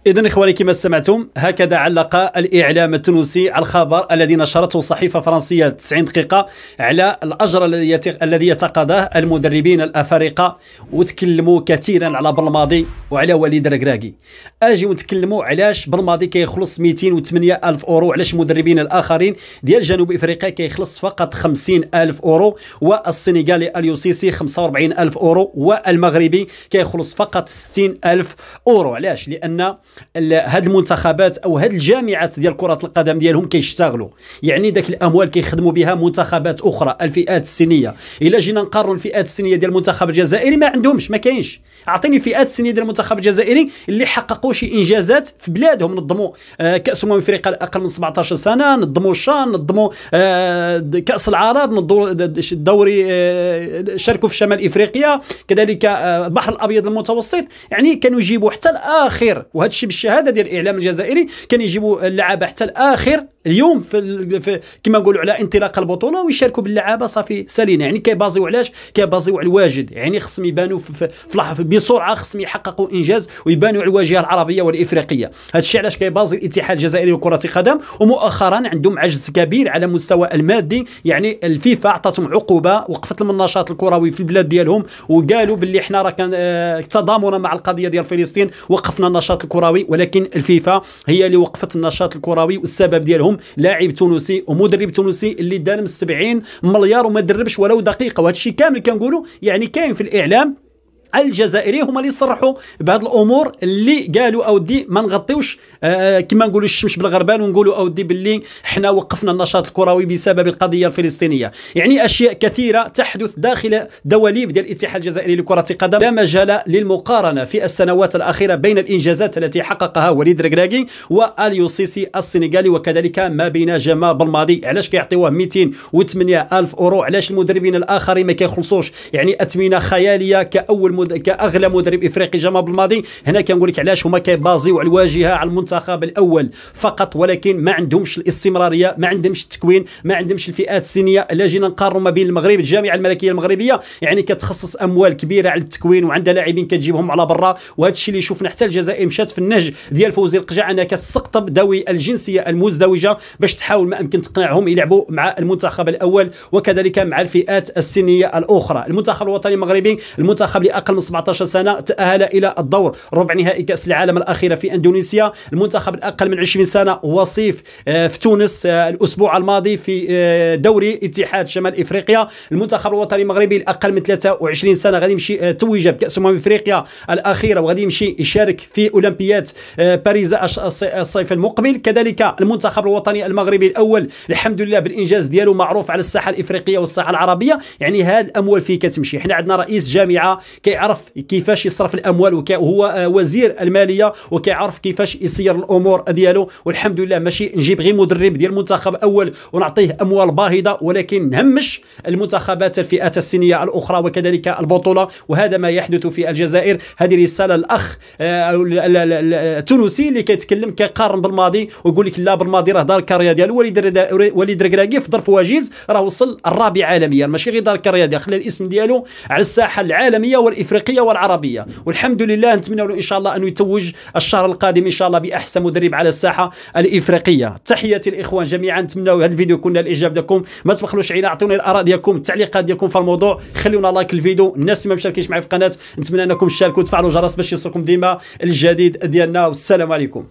إذن إخواني كما سمعتم هكذا علق الإعلام التونسي على الخبر الذي نشرته صحيفة فرنسية 90 دقيقة على الأجر الذي يتقاضاه المدربين الأفارقة، وتكلموا كثيرا على بالماضي وعلى وليد الركراكي. أجي نتكلموا علاش بالماضي كيخلص 208 ألف أورو، علاش المدربين الآخرين ديال جنوب إفريقيا كيخلص فقط 50 ألف أورو، والسنغالي اليوسيسي 45 ألف أورو، والمغربي كيخلص فقط 60 ألف أورو. علاش؟ لأن هاد المنتخبات او هاد الجامعات ديال كرة القدم ديالهم كيشتغلوا، يعني داك الاموال كيخدموا بها منتخبات اخرى الفئات السنيه. الا جينا نقارنوا الفئات السنيه ديال المنتخب الجزائري ما عندهمش، ما كاينش. اعطيني الفئات السنيه ديال المنتخب الجزائري اللي حققوا شي انجازات في بلادهم، نظموا كاس افريقيا الاقل من 17 سنه، نظموا الشان، نظموا كاس العرب، نظموا الدوري، شاركوا في شمال افريقيا، كذلك البحر الابيض المتوسط. يعني كانوا يجيبوا حتى الاخر، وهذا الشيء بالشهاده ديال الاعلام الجزائري، كان يجيبوا اللعابه حتى الاخر اليوم في كما نقولوا على انطلاق البطوله، ويشاركوا باللعابه صافي سالينا. يعني كيبازيو علاش؟ كيبازيو على الواجد، يعني خصهم يبانوا بسرعه، خصهم يحققوا انجاز ويبانوا على الواجهه العربيه والافريقيه. هذا الشيء علاش كيبازي الاتحاد الجزائري لكره القدم. ومؤخرا عندهم عجز كبير على مستوى المادي، يعني الفيفا عطاتهم عقوبه، وقفت لهم النشاط الكروي في البلاد ديالهم، وقالوا باللي حنا راه كان تضامنا مع القضيه ديال فلسطين وقفنا النشاط الكروي، ولكن الفيفا هي اللي وقفت النشاط الكروي، والسبب ديالهم لاعب تونسي ومدرب تونسي اللي دار من 70 مليار وما دربش ولو دقيقه. وهذا الشيء كامل كنقولوا يعني كاين في الاعلام الجزائري، هما اللي صرحوا بهذه الامور، اللي قالوا اودي ما نغطيوش كما نقولوا الشمس بالغربال، ونقولوا اودي باللي حنا وقفنا النشاط الكروي بسبب القضيه الفلسطينيه. يعني اشياء كثيره تحدث داخل دواليب ديال الاتحاد الجزائري لكره القدم. لا مجال للمقارنه في السنوات الاخيره بين الانجازات التي حققها وليد الركراكي واليوسيسي السنغالي، وكذلك ما بين جمال بالماضي. علاش كيعطيوه 208 الف اورو؟ علاش المدربين الاخرين ما كيخلصوش يعني اثمنه خياليه كاغلى مدرب افريقي جمال بالماضي؟ هنا كنقول لك علاش هما كيبازيو على الواجهه على المنتخب الاول فقط، ولكن ما عندهمش الاستمراريه، ما عندهمش التكوين، ما عندهمش الفئات السنيه. الا جينا نقارنوا ما بين المغرب، الجامعه الملكيه المغربيه يعني كتخصص اموال كبيره على التكوين، وعندها لاعبين كتجيبهم على برا. وهذا الشيء اللي شفنا حتى الجزائر مشات في النهج ديال فوزي القجع، انها كتستقطب ذوي الجنسيه المزدوجه باش تحاول ما امكن تقنعهم يلعبوا مع المنتخب الاول، وكذلك مع الفئات السنيه الاخرى. المنتخب الوطني المغربي، المنتخب اللي اقل من 17 سنه، تاهل الى الدور ربع نهائي كاس العالم الاخيره في اندونيسيا. المنتخب الاقل من 20 سنه وصيف في تونس الاسبوع الماضي في دوري اتحاد شمال افريقيا. المنتخب الوطني المغربي الاقل من 23 سنه غادي يمشي توج بكاس افريقيا الاخيره، وغادي يمشي يشارك في اولمبياد باريس الصيف المقبل. كذلك المنتخب الوطني المغربي الاول الحمد لله بالانجاز ديالو معروف على الساحه الافريقيه والساحه العربيه. يعني هاد الاموال فيه كتمشي. حنا عندنا رئيس جامعه كيعرف كيفاش يصرف الاموال، وهو وزير الماليه وكيعرف كيفاش يسير الامور ديالو. والحمد لله ماشي نجيب غير مدرب ديال المنتخب اول ونعطيه اموال باهظه، ولكن نهمش المنتخبات الفئات السنيه الاخرى وكذلك البطوله. وهذا ما يحدث في الجزائر. هذه رساله الاخ التونسي اللي كيتكلم كيقارن بالماضي ويقول لك لا بالماضي راه دار الكارير ديالو. وليد الركراكي في ظرف وجيز راه وصل الرابع عالميا، ماشي غير دار الكارير ديالو، خلى الاسم ديالو على الساحه العالميه والافريقيه والعربيه. والحمد لله نتمنى له ان شاء الله انه يتوج الشهر القادم ان شاء الله باحسن مدرب على الساحه الافريقيه. تحياتي الاخوان جميعا، نتمنى هذا الفيديو يكون الاعجاب ديالكم. ما تبخلوش علينا، اعطوني الاراء ديالكم، التعليقات ديالكم في الموضوع، خليونا لايك الفيديو. الناس اللي ما مشاركينش معايا في القناه نتمنى انكم تشاركوا وتفعلوا الجرس باش يوصلكم ديما الجديد ديالنا. والسلام عليكم.